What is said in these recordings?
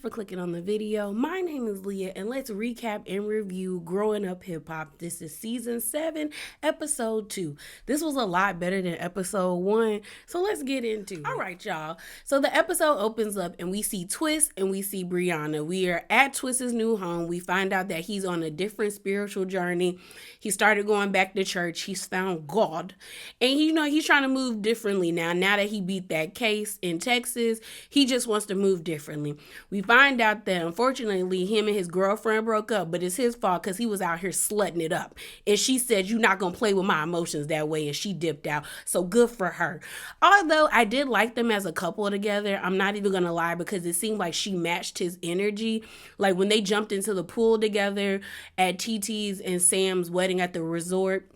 for clicking on the video. My name is Leah, and let's recap and review Growing Up Hip Hop. This is season 7, episode 2. This was a lot better than episode 1, so let's get into it. All right, y'all. So the episode opens up, and we see Twist and we see Brianna. We are at Twist's new home. We find out that he's on a different spiritual journey. He started going back to church. He's found God, and he's trying to move differently now. Now that he beat that case in Texas, he just wants to move differently. We find out that unfortunately him and his girlfriend broke up, but it's his fault because he was out here slutting it up. And she said, "You're not going to play with my emotions that way." And she dipped out. So good for her. Although I did like them as a couple together, I'm not even going to lie, because it seemed like she matched his energy. Like when they jumped into the pool together at TT's and Sam's wedding at the resort,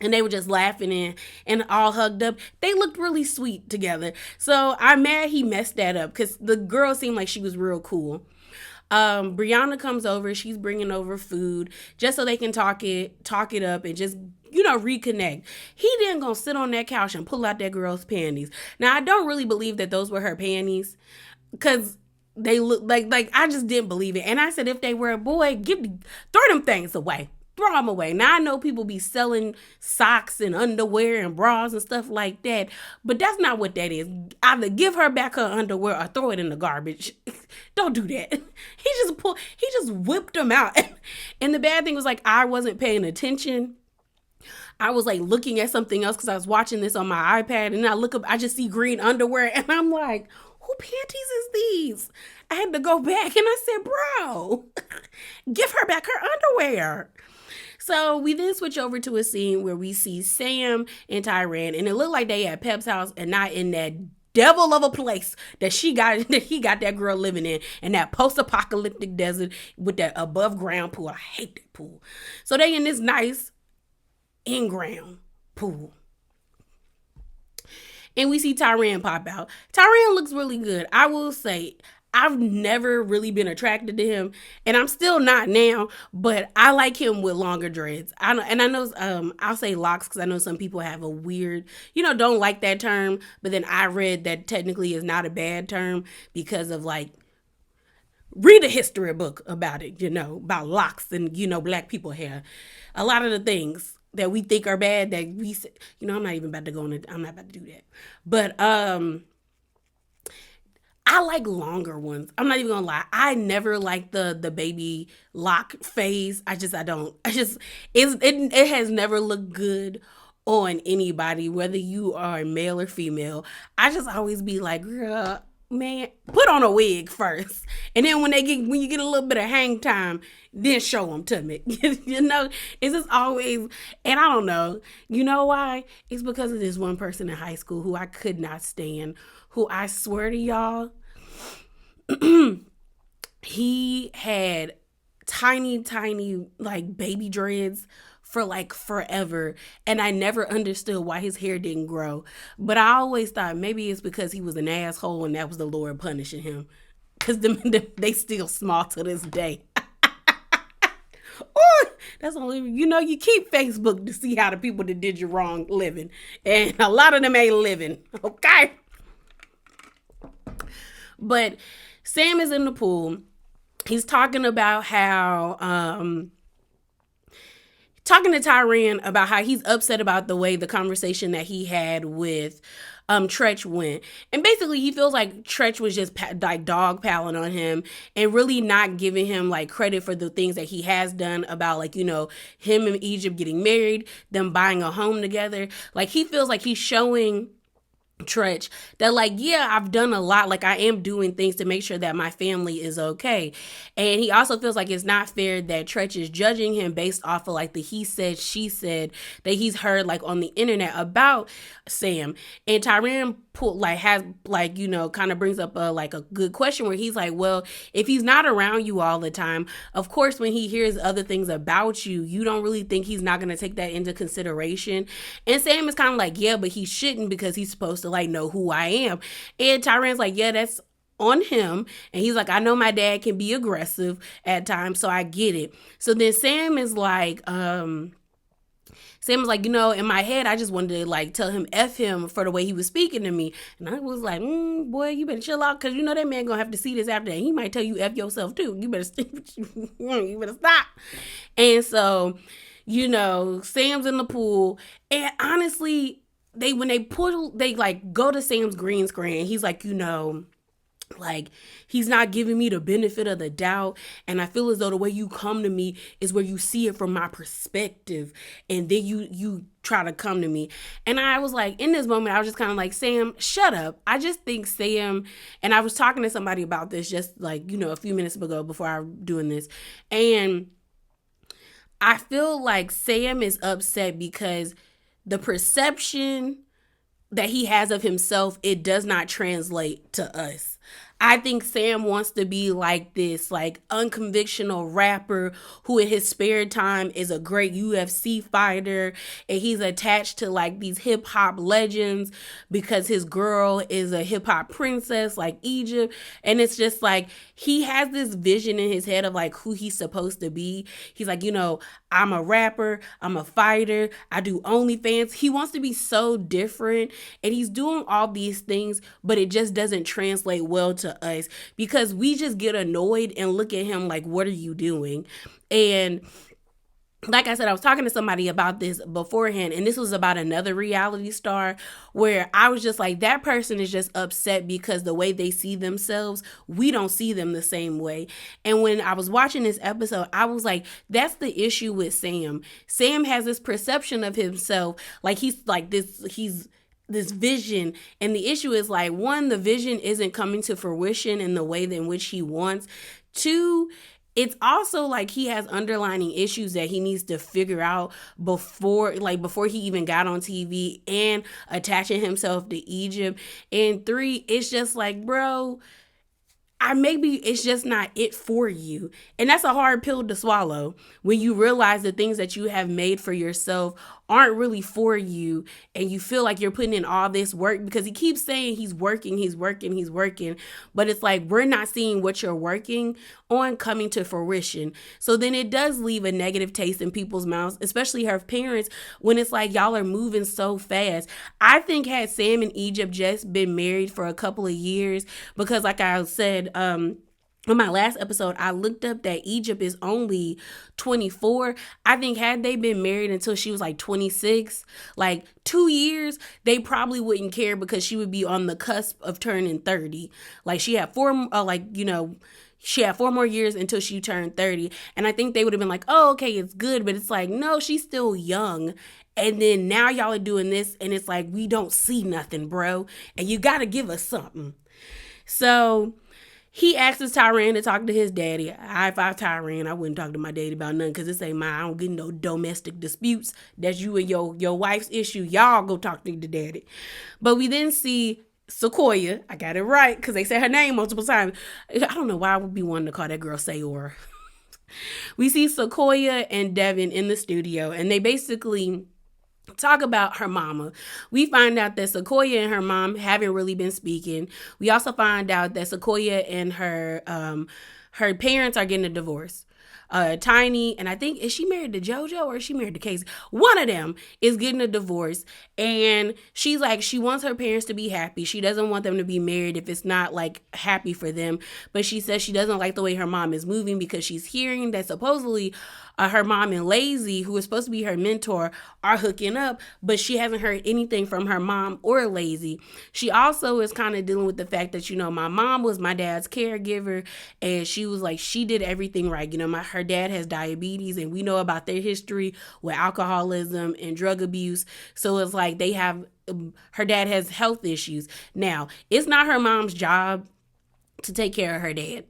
and they were just laughing and all hugged up. They looked really sweet together. So I'm mad he messed that up, because the girl seemed like she was real cool. Brianna comes over. She's bringing over food just so they can talk it up and just, reconnect. He then gonna sit on that couch and pull out that girl's panties. Now, I don't really believe that those were her panties, because they look like I just didn't believe it. And I said, if they were a boy, throw them things away. Throw them away. Now, I know people be selling socks and underwear and bras and stuff like that, but that's not what that is. Either give her back her underwear or throw it in the garbage. Don't do that. He just whipped them out. And the bad thing was, like, I wasn't paying attention. I was like looking at something else because I was watching this on my iPad, and I look up, I just see green underwear, and I'm like, who panties is these? I had to go back, and I said, bro, give her back her underwear. So we then switch over to a scene where we see Sam and Tyran, and it looked like they at Pep's house and not in that devil of a place that he got that girl living in that post-apocalyptic desert with that above ground pool. I hate that pool. So they in this nice in-ground pool. And we see Tyran pop out. Tyran looks really good. I will say, I've never really been attracted to him, and I'm still not now, but I like him with longer dreads. I know, I'll say locks because I know some people have a weird, don't like that term, but then I read that technically is not a bad term because of, like, read a history book about it, about locks and, black people hair. A lot of the things that we think are bad that we, I'm not even about to go into, I'm not about to do that. But, I like longer ones. I'm not even gonna lie. I never liked the baby lock phase. It has never looked good on anybody, whether you are male or female. I just always be like, girl, man, put on a wig first. And then when you get a little bit of hang time, then show them to me. It's just always, and I don't know. You know why? It's because of this one person in high school who I could not stand, who I swear to y'all, he had tiny, like, baby dreads for like forever, and I never understood why his hair didn't grow. But I always thought maybe it's because he was an asshole and that was the Lord punishing him, because they still small to this day. Ooh, that's only, you keep Facebook to see how the people that did you wrong living, and a lot of them ain't living, okay? But Sam is in the pool. He's talking about how, talking to Tyran about how he's upset about the way the conversation that he had with Tretch went. And basically he feels like Tretch was just like dog palling on him and really not giving him like credit for the things that he has done about, like, him and Egypt getting married, them buying a home together. Like, he feels like he's showing Tretch that, like, yeah, I've done a lot, like I am doing things to make sure that my family is okay. And he also feels like it's not fair that Tretch is judging him based off of like the he said she said that he's heard like on the internet about Sam. And Tyran kind of brings up a good question where he's like, well, if he's not around you all the time, of course when he hears other things about you, you don't really think he's not going to take that into consideration. And Sam is kind of like, yeah, but he shouldn't, because he's supposed to like know who I am. And Tyran's like, yeah, that's on him. And he's like, I know my dad can be aggressive at times, so I get it. So then Sam is like, Sam was like, in my head, I just wanted to like tell him F him for the way he was speaking to me. And I was like, boy, you better chill out, because that man gonna have to see this after that. He might tell you F yourself too. You better you better stop. And so, Sam's in the pool. And honestly, they like go to Sam's green screen. He's like, like, he's not giving me the benefit of the doubt, and I feel as though the way you come to me is where you see it from my perspective, and then you try to come to me. And I was like, in this moment, I was just kind of like, Sam, shut up. I just think Sam, and I was talking to somebody about this just like, a few minutes ago before I was doing this, and I feel like Sam is upset because the perception that he has of himself, it does not translate to us. I think Sam wants to be like this, like unconventional rapper who in his spare time is a great UFC fighter, and he's attached to like these hip hop legends because his girl is a hip hop princess like Egypt. And it's just like he has this vision in his head of like who he's supposed to be. He's like, I'm a rapper, I'm a fighter, I do OnlyFans. He wants to be so different, and he's doing all these things, but it just doesn't translate well to us because we just get annoyed and look at him like, what are you doing? And like I said, I was talking to somebody about this beforehand, and this was about another reality star where I was just like, that person is just upset because the way they see themselves, we don't see them the same way. And when I was watching this episode, I was like, that's the issue with Sam. Sam has this perception of himself like he's like this vision, and the issue is like, one, the vision isn't coming to fruition in the way in which he wants. Two, it's also like he has underlying issues that he needs to figure out before he even got on TV and attaching himself to Egypt. And three, it's just like, bro, maybe it's just not it for you. And that's a hard pill to swallow when you realize the things that you have made for yourself aren't really for you, and you feel like you're putting in all this work, because he keeps saying he's working, but it's like, we're not seeing what you're working on coming to fruition. So then it does leave a negative taste in people's mouths, especially her parents, when it's like, y'all are moving so fast. I think had Sam and Egypt just been married for a couple of years, because like I said, in my last episode, I looked up that Egypt is only 24. I think had they been married until she was like 26, like 2 years, they probably wouldn't care, because she would be on the cusp of turning 30. Like she had she had 4 more years until she turned 30. And I think they would have been like, oh, okay, it's good. But it's like, no, she's still young. And then now y'all are doing this, and it's like, we don't see nothing, bro. And you got to give us something. So he asks Tyran to talk to his daddy. High five, Tyran. I wouldn't talk to my daddy about nothing, because this ain't mine. I don't get no domestic disputes. That's you and your wife's issue. Y'all go talk to the daddy. But we then see Sequoia. I got it right, because they said her name multiple times. I don't know why I would be wanting to call that girl Sayora. We see Sequoia and Devin in the studio, and they basically talk about her mama. We find out that Sequoia and her mom haven't really been speaking. We also find out that Sequoia and her parents are getting a divorce. Tiny, and I think, is she married to JoJo or is she married to Casey? One of them is getting a divorce, and she's like, she wants her parents to be happy. She doesn't want them to be married if it's not like happy for them. But she says she doesn't like the way her mom is moving, because she's hearing that supposedly her mom and Lazy, who is supposed to be her mentor, are hooking up, but she hasn't heard anything from her mom or Lazy. She also is kind of dealing with the fact that, my mom was my dad's caregiver, and she was like, she did everything right. Her dad has diabetes, and we know about their history with alcoholism and drug abuse. So it's like her dad has health issues. Now, it's not her mom's job to take care of her dad.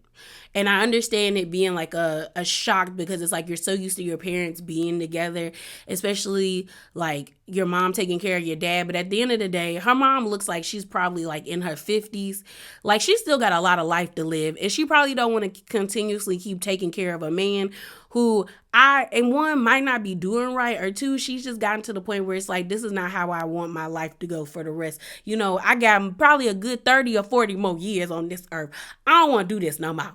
And I understand it being like a shock, because it's like you're so used to your parents being together, especially like your mom taking care of your dad. But at the end of the day, her mom looks like she's probably like in her 50s. Like she's still got a lot of life to live. And she probably don't want to continuously keep taking care of a man who one, might not be doing right, or two, she's just gotten to the point where it's like, this is not how I want my life to go for the rest. I got probably a good 30 or 40 more years on this earth. I don't want to do this no more.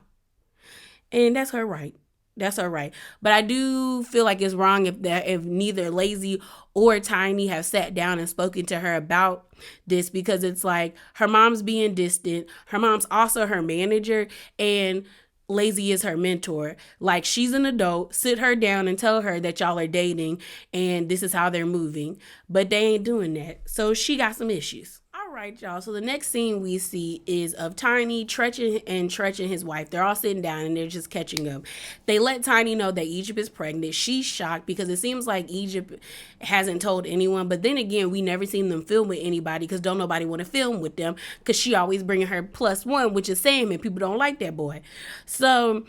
And that's her right. That's her right. But I do feel like it's wrong if neither Lazy or Tiny have sat down and spoken to her about this, because it's like her mom's being distant. Her mom's also her manager, and Lazy is her mentor. Like, she's an adult. Sit her down and tell her that y'all are dating and this is how they're moving. But they ain't doing that. So she got some issues. All right, y'all. So the next scene we see is of Tiny, Tretch, and his wife. They're all sitting down and they're just catching up. They let Tiny know that Egypt is pregnant. She's shocked because it seems like Egypt hasn't told anyone. But then again, we never seen them film with anybody because don't nobody want to film with them, because she always bringing her plus one, which is Sam, and people don't like that boy. So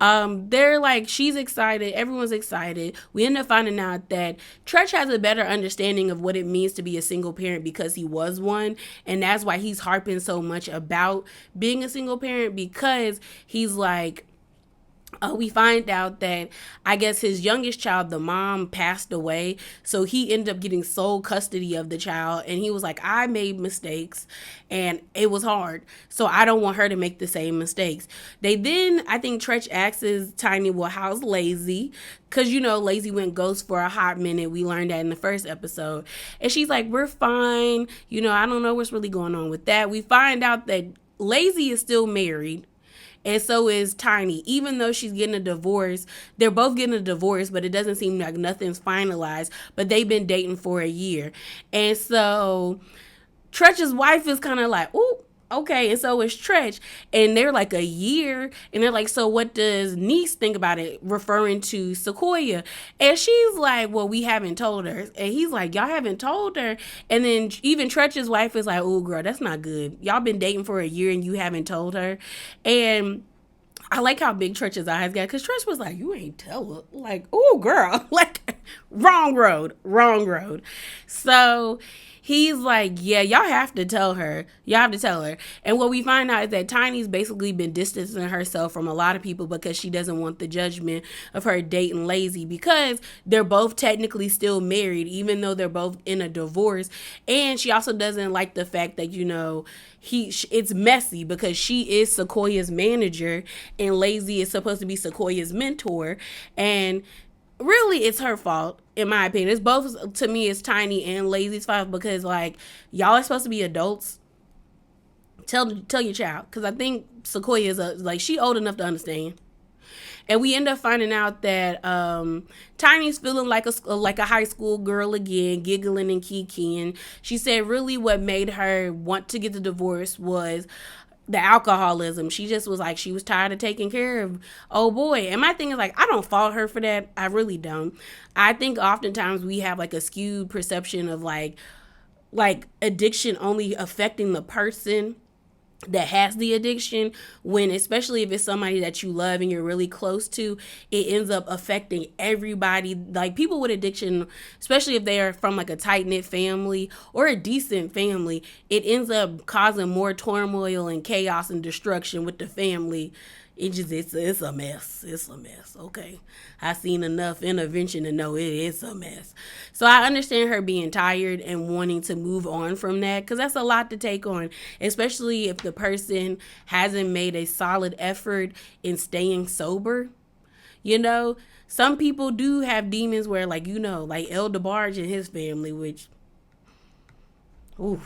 they're like, she's excited, everyone's excited. We end up finding out that Tretch has a better understanding of what it means to be a single parent because he was one, and that's why he's harping so much about being a single parent, because he's like, we find out that I guess his youngest child, the mom, passed away. So he ended up getting sole custody of the child. And he was like, I made mistakes and it was hard. So I don't want her to make the same mistakes. They then, I think Tretch asks Tiny, well, how's Lazy? Because, you know, Lazy went ghost for a hot minute. We learned that in the first episode. And she's like, we're fine. You know, I don't know what's really going on with that. We find out that Lazy is still married. And so is Tiny. Even though she's getting a divorce, they're both getting a divorce, but it doesn't seem like nothing's finalized. But they've been dating for a year. And so Tretch's wife is kind of like, ooh, okay. And so is Tretch. And they're like a year. And they're like, so what does niece think about it? Referring to Sequoia. And she's like, well, we haven't told her. And he's like, y'all haven't told her. And then even Tretch's wife is like, oh, girl, that's not good. Y'all been dating for a year and you haven't told her. And I like how big Tretch's eyes got, because Tretch was like, you ain't tell her. Like, oh, girl. Like, wrong road. So he's like, yeah, y'all have to tell her. And what we find out is that Tiny's basically been distancing herself from a lot of people because she doesn't want the judgment of her dating Lazy, because they're both technically still married, even though they're both in a divorce. And she also doesn't like the fact that, you know, it's messy because she is Sequoia's manager and Lazy is supposed to be Sequoia's mentor. And really, it's her fault, in my opinion. It's both, to me, it's Tiny and Lazy's fault, because, like, y'all are supposed to be adults. Tell your child, because I think Sequoia is she old enough to understand. And we end up finding out that Tiny's feeling like a high school girl again, giggling and kikiing. She said really what made her want to get the divorce was the alcoholism. She just was like, she was tired of taking care of oh boy. And my thing is, like, I don't fault her for that. I really don't. I think oftentimes we have like a skewed perception of like addiction only affecting the person that has the addiction, when especially if it's somebody that you love and you're really close to, it ends up affecting everybody. Like, people with addiction, especially if they are from like a tight-knit family or a decent family, it ends up causing more turmoil and chaos and destruction with the family. It's a mess. Okay. I've seen enough intervention to know it is a mess. So I understand her being tired and wanting to move on from that, because that's a lot to take on, especially if the person hasn't made a solid effort in staying sober. You know, some people do have demons where, like, you know, like El DeBarge and his family, which, ooh,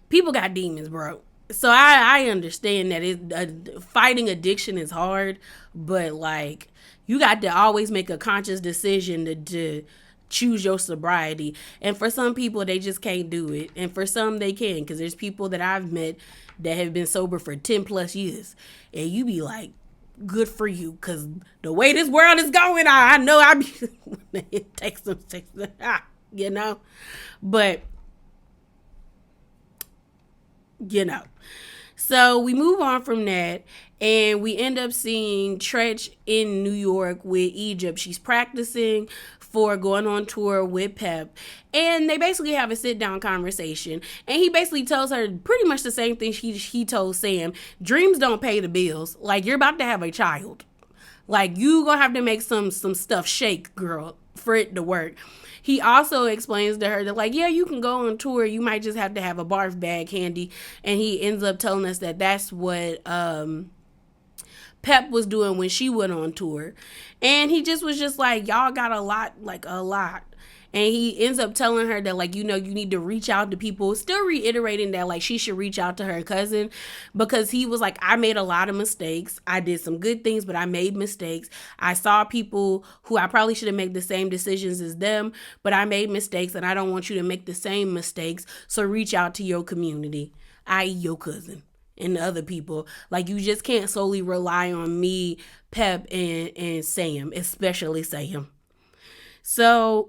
people got demons, bro. So I understand that fighting addiction is hard, but like, you got to always make a conscious decision to choose your sobriety. And for some people, they just can't do it. And for some, they can, because there's people that I've met that have been sober for 10 plus years. And you be like, good for you, because the way this world is going, I know it takes some, you know, but you know. So we move on from that, and we end up seeing Tretch in New York with Egypt. She's practicing for going on tour with Pep, and they basically have a sit-down conversation, and he basically tells her pretty much the same thing he told Sam. Dreams don't pay the bills. Like, you're about to have a child. Like, you gonna have to make some stuff shake, girl, for it to work. He also explains to her that, like, yeah, you can go on tour. You might just have to have a barf bag handy. And he ends up telling us that that's what Pep was doing when she went on tour. And he just was just like, y'all got a lot, like a lot. And he ends up telling her that, like, you know, you need to reach out to people, still reiterating that, like, she should reach out to her cousin, because he was like, I made a lot of mistakes. I did some good things, but I made mistakes. I saw people who I probably should have made the same decisions as them, but I made mistakes, and I don't want you to make the same mistakes. So reach out to your community, i.e., your cousin and the other people. Like, you just can't solely rely on me, Pep, and Sam, especially Sam. So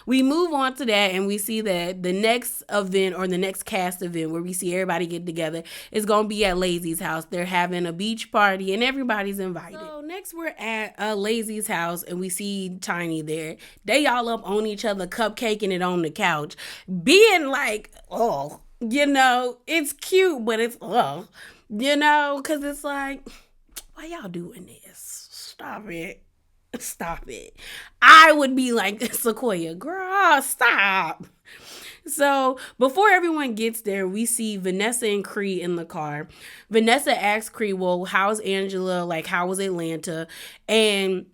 we move on to that, and we see that the next event, or the next cast event where we see everybody get together, is going to be at Lazy's house. They're having a beach party and everybody's invited. So next we're at Lazy's house, and we see Tiny there. They all up on each other, cupcaking it on the couch, being like, oh, you know, it's cute, but it's, oh, you know, because it's like, why y'all doing this? Stop it. Stop it. I would be like, Sequoia, girl, stop. So before everyone gets there, we see Vanessa and Cree in the car. Vanessa asks Cree, well, how's Angela? Like, how was Atlanta? And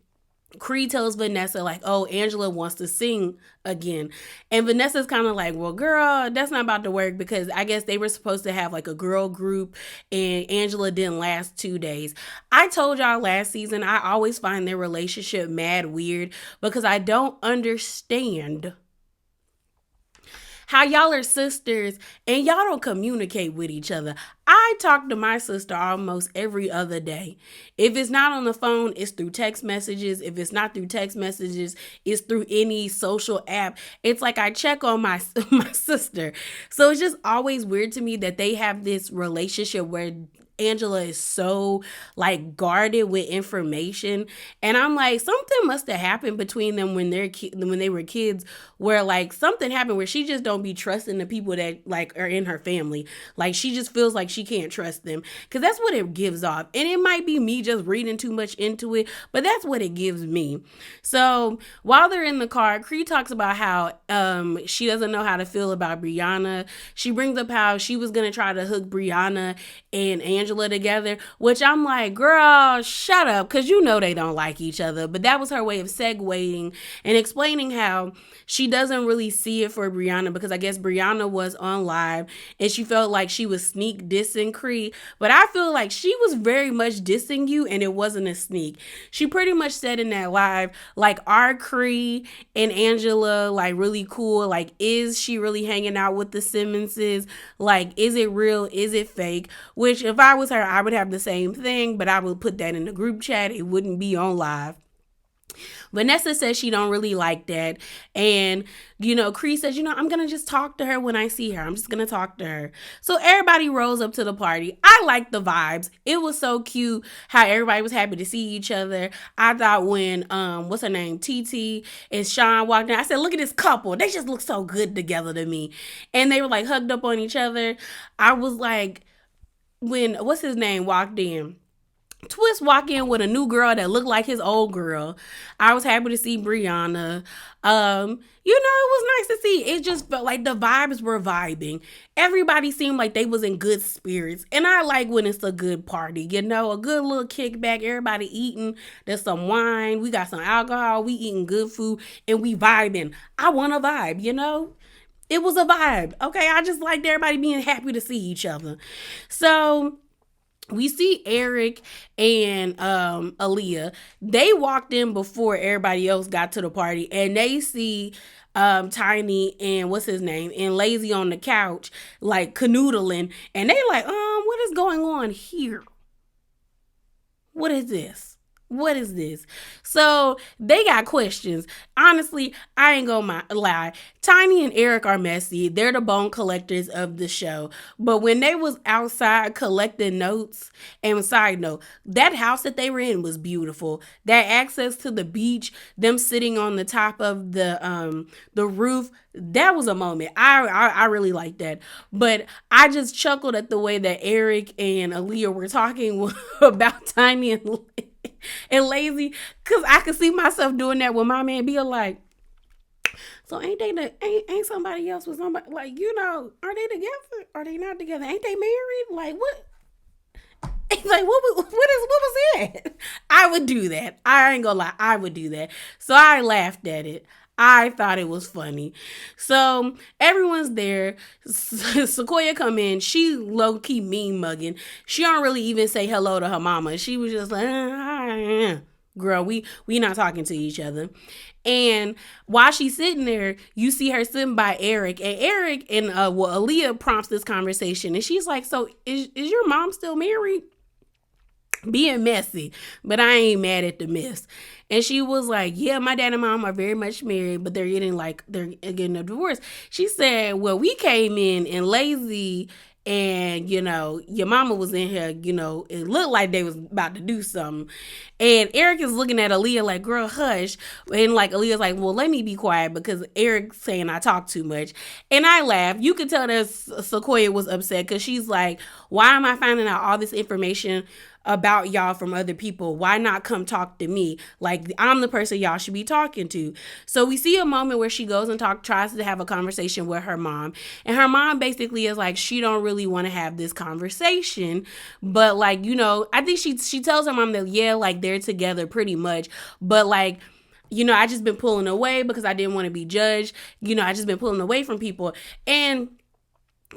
Cree tells Vanessa, like, oh, Angela wants to sing again. And Vanessa's kind of like, well, girl, that's not about to work, because I guess they were supposed to have like a girl group, and Angela didn't last 2 days. I told y'all last season, I always find their relationship mad weird, because I don't understand how y'all are sisters and y'all don't communicate with each other. I talk to my sister almost every other day. If it's not on the phone, it's through text messages. If it's not through text messages, it's through any social app. It's like I check on my sister. So it's just always weird to me that they have this relationship where Angela is so like guarded with information, and I'm like, something must have happened between them when they were kids, where like something happened where she just don't be trusting the people that like are in her family. Like, she just feels like she can't trust them, because that's what it gives off. And it might be me just reading too much into it, but that's what it gives me. So while they're in the car, Cree talks about how she doesn't know how to feel about Brianna. She brings up how she was gonna try to hook Brianna and Angela together, which I'm like, girl, shut up, because you know they don't like each other. But that was her way of segueing and explaining how she doesn't really see it for Brianna, because I guess Brianna was on live and she felt like she was sneak dissing Cree. But I feel like she was very much dissing you, and it wasn't a sneak. She pretty much said in that live, like, are Cree and Angela like really cool? Like, is she really hanging out with the Simmonses? Like, is it real? Is it fake? Which, if I was her, I would have the same thing, but I would put that in the group chat. It wouldn't be on live. Vanessa says she don't really like that. And, you know, Cree says, you know, I'm going to just talk to her when I see her. I'm just going to talk to her. So everybody rolls up to the party. I like the vibes. It was so cute how everybody was happy to see each other. I thought when, what's her name, TT and Sean walked in, I said, look at this couple. They just look so good together to me. And they were like hugged up on each other. I was like, when, what's his name, walked in, Twist walk in with a new girl that looked like his old girl. I was happy to see Brianna. You know, it was nice to see. It just felt like the vibes were vibing. Everybody seemed like they was in good spirits. And I like when it's a good party, you know, a good little kickback. Everybody eating. There's some wine. We got some alcohol. We eating good food. And we vibing. I want a vibe, you know? It was a vibe. Okay, I just liked everybody being happy to see each other. So we see Eric and Aaliyah. They walked in before everybody else got to the party, and they see Tiny and what's his name and Lazy on the couch, like canoodling, and they like, what is going on here? What is this? What is this? So they got questions. Honestly, I ain't gonna lie. Tiny and Eric are messy. They're the bone collectors of the show. But when they was outside collecting notes, and side note, that house that they were in was beautiful. That access to the beach, them sitting on the top of the roof, that was a moment. I really liked that. But I just chuckled at the way that Eric and Aaliyah were talking about Tiny and Lazy, because I could see myself doing that with my man, being like, so ain't somebody else with somebody, like, you know, are they together? Are they not together? Ain't they married? Like, what? He's like, what was that? I would do that. I ain't gonna lie, I would do that. So I laughed at it. I thought it was funny. So everyone's there. Sequoia come in. She low key mean mugging. She don't really even say hello to her mama. She was just like, girl, we not talking to each other. And while she's sitting there, you see her sitting by Eric, and Eric and Aaliyah prompts this conversation, and she's like, "So is your mom still married?" Being messy, but I ain't mad at the mess. And she was like, yeah, my dad and mom are very much married, but they're getting a divorce. She said, well, we came in and lazy, and your mama was in here, it looked like they was about to do something. And Eric is looking at Aaliyah like, girl, hush. And like Aaliyah's like, well, let me be quiet because Eric's saying I talk too much. And I laughed. You could tell that Sequoia was upset because she's like, why am I finding out all this information about y'all from other people? Why not come talk to me? Like, I'm the person y'all should be talking to. So we see a moment where she goes and tries to have a conversation with her mom, and her mom basically is like, she don't really want to have this conversation, but like, I think she tells her mom that, yeah, like they're together pretty much, but like, I just been pulling away because I didn't want to be judged. I just been pulling away from people. And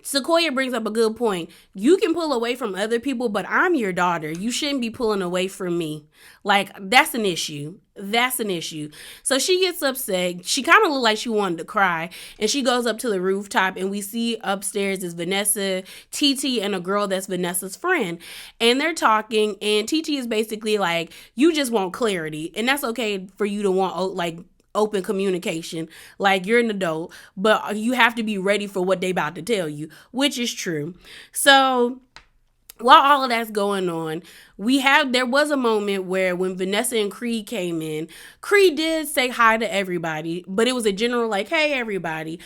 Sequoia brings up a good point. You can pull away from other people, but I'm your daughter. You shouldn't be pulling away from me. Like, that's an issue. That's an issue. So she gets upset. She kind of looked like she wanted to cry. And she goes up to the rooftop, and we see upstairs is Vanessa, TT, and a girl that's Vanessa's friend. And they're talking, and TT is basically like, you just want clarity. And that's okay for you to want, like, open communication. Like, you're an adult, but you have to be ready for what they about to tell you, which is true. So while all of that's going on, there was a moment where when Vanessa and Creed came in, Creed did say hi to everybody, but it was a general like, hey, everybody.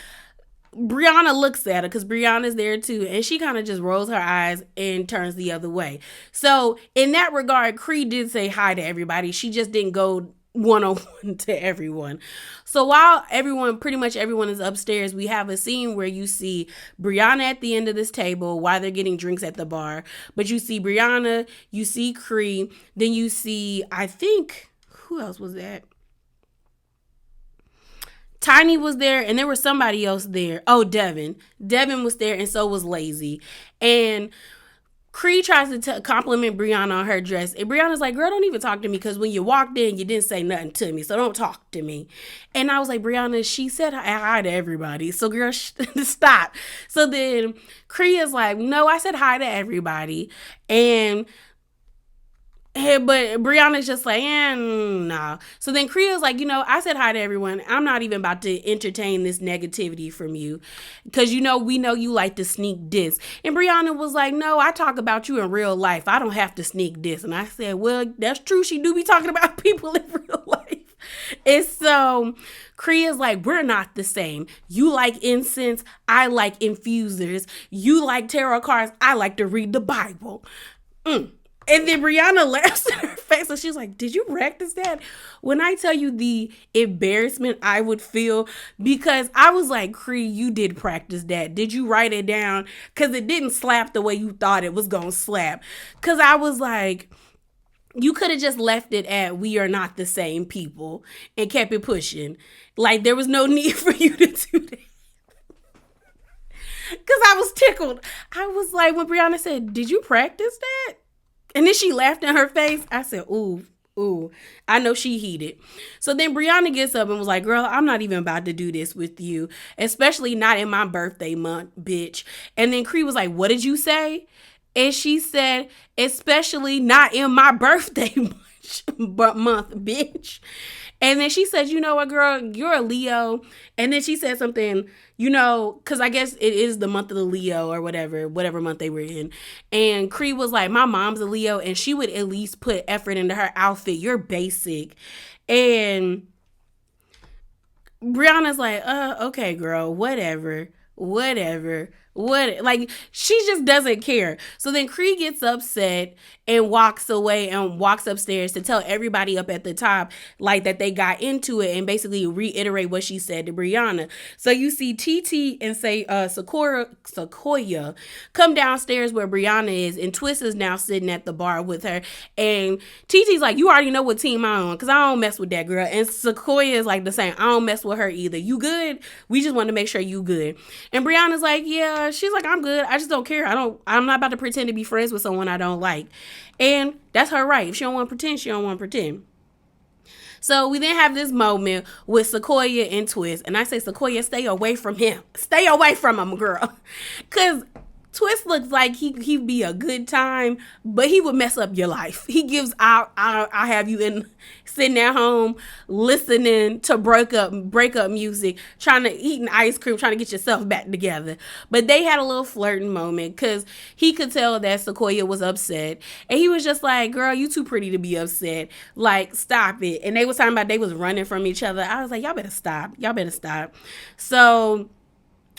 Brianna looks at her because Brianna's there too, and she kind of just rolls her eyes and turns the other way. So in that regard, Creed did say hi to everybody. She just didn't go one-on-one to everyone. So while pretty much everyone is upstairs, we have a scene where you see Brianna at the end of this table while they're getting drinks at the bar. But you see Brianna, you see Cree, then you see, I think, who else was that? Tiny was there, and there was somebody else there. Oh, Devin. Devin was there, and so was Lazy. And Cree tries to compliment Brianna on her dress. And Brianna's like, girl, don't even talk to me because when you walked in, you didn't say nothing to me. So don't talk to me. And I was like, Brianna, she said hi to everybody. So girl, stop. So then Cree is like, no, I said hi to everybody. But Brianna's just like, nah. So then Kria's like, I said hi to everyone. I'm not even about to entertain this negativity from you. Because, we know you like to sneak diss. And Brianna was like, no, I talk about you in real life. I don't have to sneak diss. And I said, well, that's true. She do be talking about people in real life. And so Kria's like, we're not the same. You like incense. I like infusers. You like tarot cards. I like to read the Bible. And then Brianna laughs in her face, and she's like, did you practice that? When I tell you the embarrassment I would feel, because I was like, Cree, you did practice that. Did you write it down? Because it didn't slap the way you thought it was going to slap. Because I was like, you could have just left it at we are not the same people and kept it pushing. Like, there was no need for you to do that. Because I was tickled. I was like, when Brianna said, did you practice that? And then she laughed in her face. I said, ooh, I know she heated. So then Brianna gets up and was like, girl, I'm not even about to do this with you, especially not in my birthday month, bitch. And then Cree was like, what did you say? And she said, especially not in my birthday month, bitch. And then she said, you know what, girl, you're a Leo. And then she said something, because I guess it is the month of the Leo or whatever month they were in. And Cree was like, my mom's a Leo, and she would at least put effort into her outfit. You're basic. And Brianna's like, okay, girl, whatever. What, like, she just doesn't care. So then Cree gets upset and walks away and walks upstairs to tell everybody up at the top, like, that they got into it and basically reiterate what she said to Brianna. So you see TT and say Sequoia come downstairs where Brianna is, and Twist is now sitting at the bar with her. And TT's like, you already know what team I'm on, because I don't mess with that girl. And Sequoia is like the same. I don't mess with her either. You good? We just want to make sure you good. And Brianna's like, yeah. She's like, I'm good. I just don't care. I'm not about to pretend to be friends with someone I don't like. And that's her right. If she don't want to pretend, she don't want to pretend. So we then have this moment with Sequoia and Twist. And I say, Sequoia, stay away from him. Stay away from him, girl. Because Twist looks like he'd be a good time, but he would mess up your life. He gives I have you in sitting at home listening to breakup music, trying to eat an ice cream, trying to get yourself back together. But they had a little flirting moment because he could tell that Sequoia was upset, and he was just like, "Girl, you too pretty to be upset. Like, stop it." And they was talking about they was running from each other. I was like, "Y'all better stop. Y'all better stop." So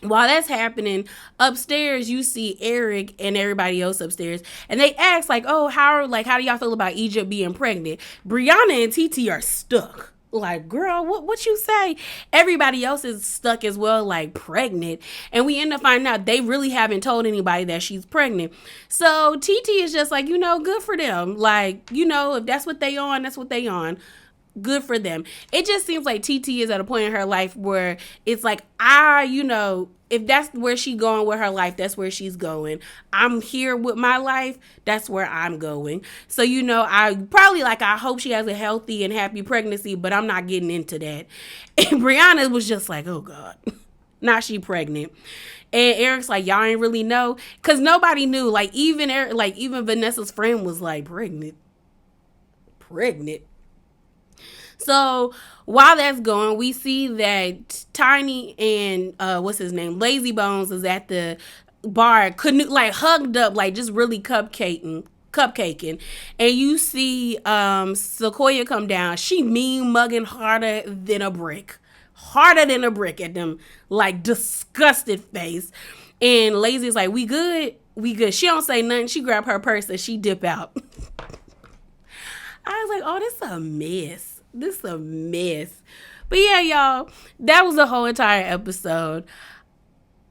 while that's happening, upstairs you see Eric and everybody else upstairs, and they ask like, "Oh, how do y'all feel about Egypt being pregnant?" Brianna and TT are stuck. Like, girl, what you say? Everybody else is stuck as well, like pregnant, and we end up finding out they really haven't told anybody that she's pregnant. So TT is just like, good for them. Like, if that's what they on, that's what they on. Good for them. It just seems like TT is at a point in her life where it's like, if that's where she's going with her life, that's where she's going. I'm here with my life. That's where I'm going. So, I hope she has a healthy and happy pregnancy, but I'm not getting into that. And Brianna was just like, oh God, now she pregnant. And Eric's like, y'all ain't really know. Cause nobody knew. Like even Eric, even Vanessa's friend was like, pregnant. So while that's going, we see that Tiny and what's his name, Lazy Bones, is at the bar, hugged up, like just really cupcaking. And you see Sequoia come down. She mean mugging harder than a brick at them, like disgusted face. And Lazy's like, we good. She don't say nothing. She grab her purse and she dip out. I was like, oh, this is a mess. But yeah, y'all, that was the whole entire episode.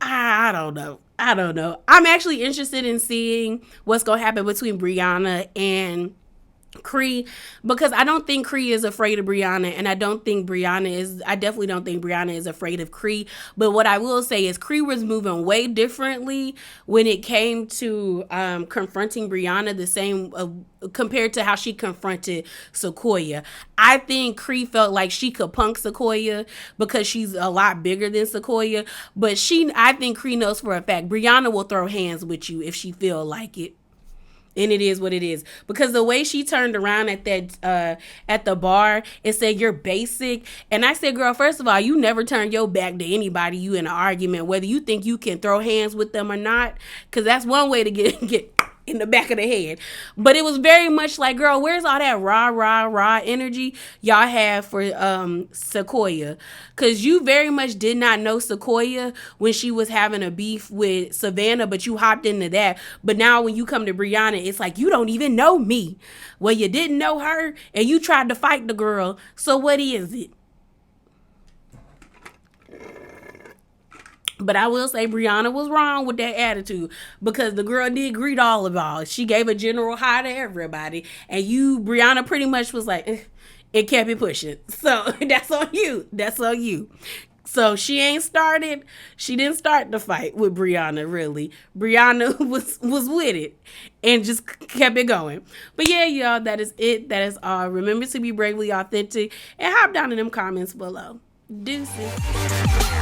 I don't know. I'm actually interested in seeing what's going to happen between Brianna and Cree, because I don't think Cree is afraid of Brianna, and I definitely don't think Brianna is afraid of Cree. But what I will say is Cree was moving way differently when it came to confronting Brianna, the same compared to how she confronted Sequoia. I think Cree felt like she could punk Sequoia because she's a lot bigger than Sequoia, but I think Cree knows for a fact Brianna will throw hands with you if she feel like it. And it is what it is. Because the way she turned around at the bar and said, "You're basic." And I said, girl, first of all, you never turn your back to anybody you in an argument, whether you think you can throw hands with them or not. Because that's one way to get in the back of the head. But it was very much like, girl, where's all that rah energy y'all have for Sequoia? Because you very much did not know Sequoia when she was having a beef with Savannah, but you hopped into that. But now when you come to Brianna, it's like, you don't even know me. Well, you didn't know her and you tried to fight the girl. So what is it? But I will say Brianna was wrong with that attitude, because the girl did greet all of y'all. She gave a general hi to everybody. And Brianna pretty much was like, it kept it pushing. So that's on you. So she didn't start the fight with Brianna, really. Brianna was with it and just kept it going. But yeah, y'all, that is it. That is all. Remember to be bravely authentic and hop down in them comments below. Deuces.